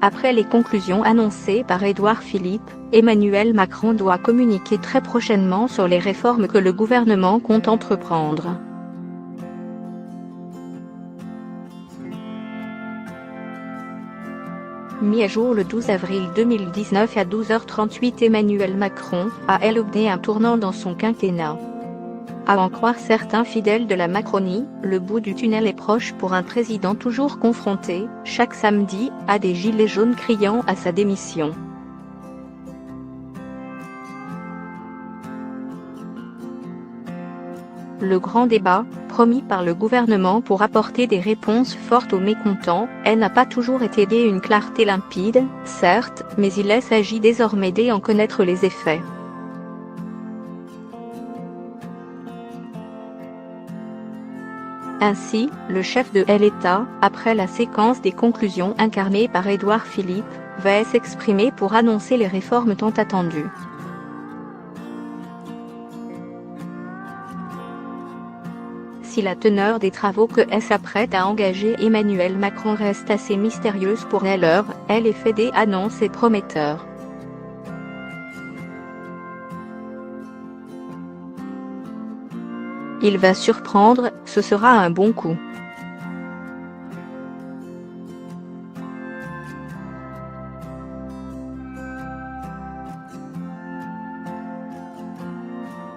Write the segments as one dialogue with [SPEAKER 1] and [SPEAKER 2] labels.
[SPEAKER 1] après les conclusions annoncées par Édouard Philippe, Emmanuel Macron doit communiquer très prochainement sur les réformes que le gouvernement compte entreprendre. Mis à jour le 12 avril 2019 à 12h38, Emmanuel Macron a obtenu un tournant dans son quinquennat. À en croire certains fidèles de la Macronie, le bout du tunnel est proche pour un président toujours confronté, chaque samedi, à des gilets jaunes criant à sa démission. Le grand débat, promis par le gouvernement pour apporter des réponses fortes aux mécontents, n'a pas toujours été d'une clarté limpide, certes, mais il s'agit désormais d'en connaître les effets. Ainsi, le chef de l'État, après la séquence des conclusions incarnées par Édouard Philippe, va s'exprimer pour annoncer les réformes tant attendues. Si la teneur des travaux que s'apprête à engager Emmanuel Macron reste assez mystérieuse pour l'heure, l'effet des annonces est prometteur. Il va surprendre, ce sera un bon coup.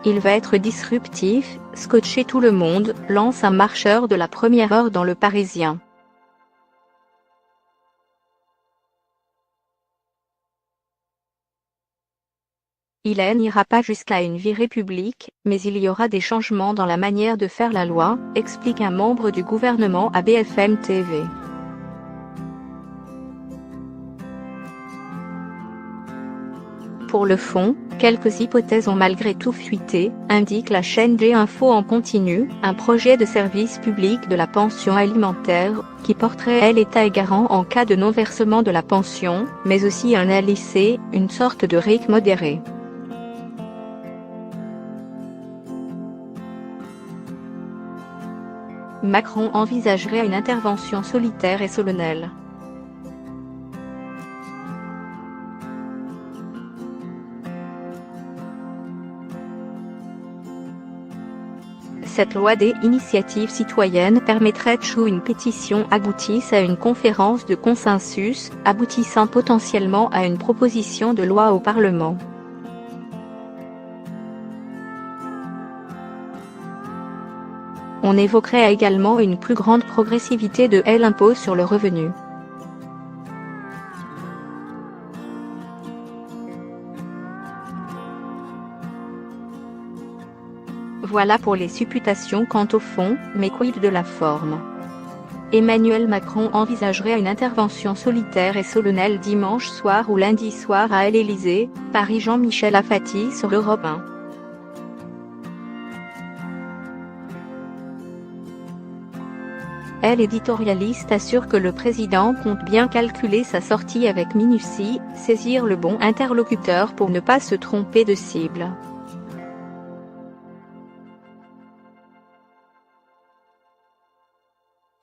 [SPEAKER 1] Il va être disruptif, scotcher tout le monde, lance un marcheur de la première heure dans Le Parisien. Il n'ira pas jusqu'à une vie république, mais il y aura des changements dans la manière de faire la loi, explique un membre du gouvernement à BFM TV. Pour le fond, quelques hypothèses ont malgré tout fuité, indique la chaîne G-Info en continu, un projet de service public de la pension alimentaire, qui porterait l'État garant en cas de non-versement de la pension, mais aussi un LIC, une sorte de RIC modéré. Macron envisagerait une intervention solitaire et solennelle. Cette loi des initiatives citoyennes permettrait une pétition aboutisse à une conférence de consensus, aboutissant potentiellement à une proposition de loi au Parlement. On évoquerait également une plus grande progressivité de l'impôt sur le revenu. Voilà pour les supputations quant au fond, mais quid de la forme? Emmanuel Macron envisagerait une intervention solitaire et solennelle dimanche soir ou lundi soir à l'Élysée, Paris. Jean-Michel Apathy sur Europe 1. L'éditorialiste assure que le président compte bien calculer sa sortie avec minutie, saisir le bon interlocuteur pour ne pas se tromper de cible.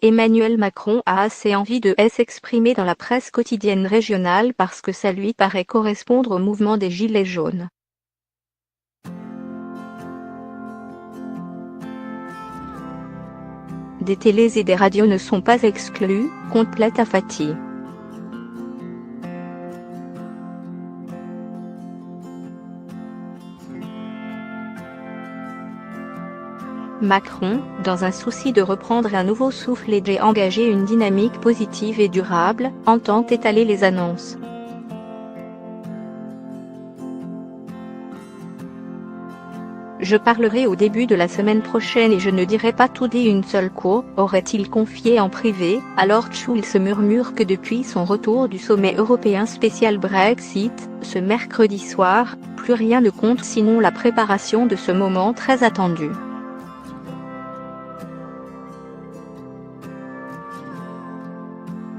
[SPEAKER 1] Emmanuel Macron a assez envie de s'exprimer dans la presse quotidienne régionale parce que ça lui paraît correspondre au mouvement des Gilets jaunes. Des télés et des radios ne sont pas exclus, complète Apathy. Macron, dans un souci de reprendre un nouveau souffle et d'engager une dynamique positive et durable, entend étaler les annonces. Je parlerai au début de la semaine prochaine et je ne dirai pas tout d'une seule coup, aurait-il confié en privé, alors il se murmure que depuis son retour du sommet européen spécial Brexit, ce mercredi soir, plus rien ne compte sinon la préparation de ce moment très attendu.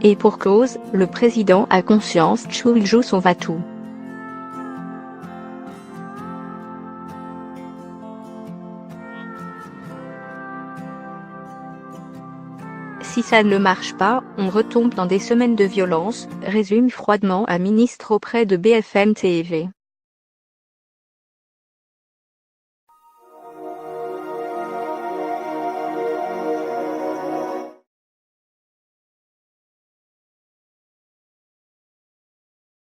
[SPEAKER 1] Et pour cause, le président a conscience qu'il joue son va-tout. si ça ne marche pas, on retombe dans des semaines de violence, résume froidement un ministre auprès de BFM TV.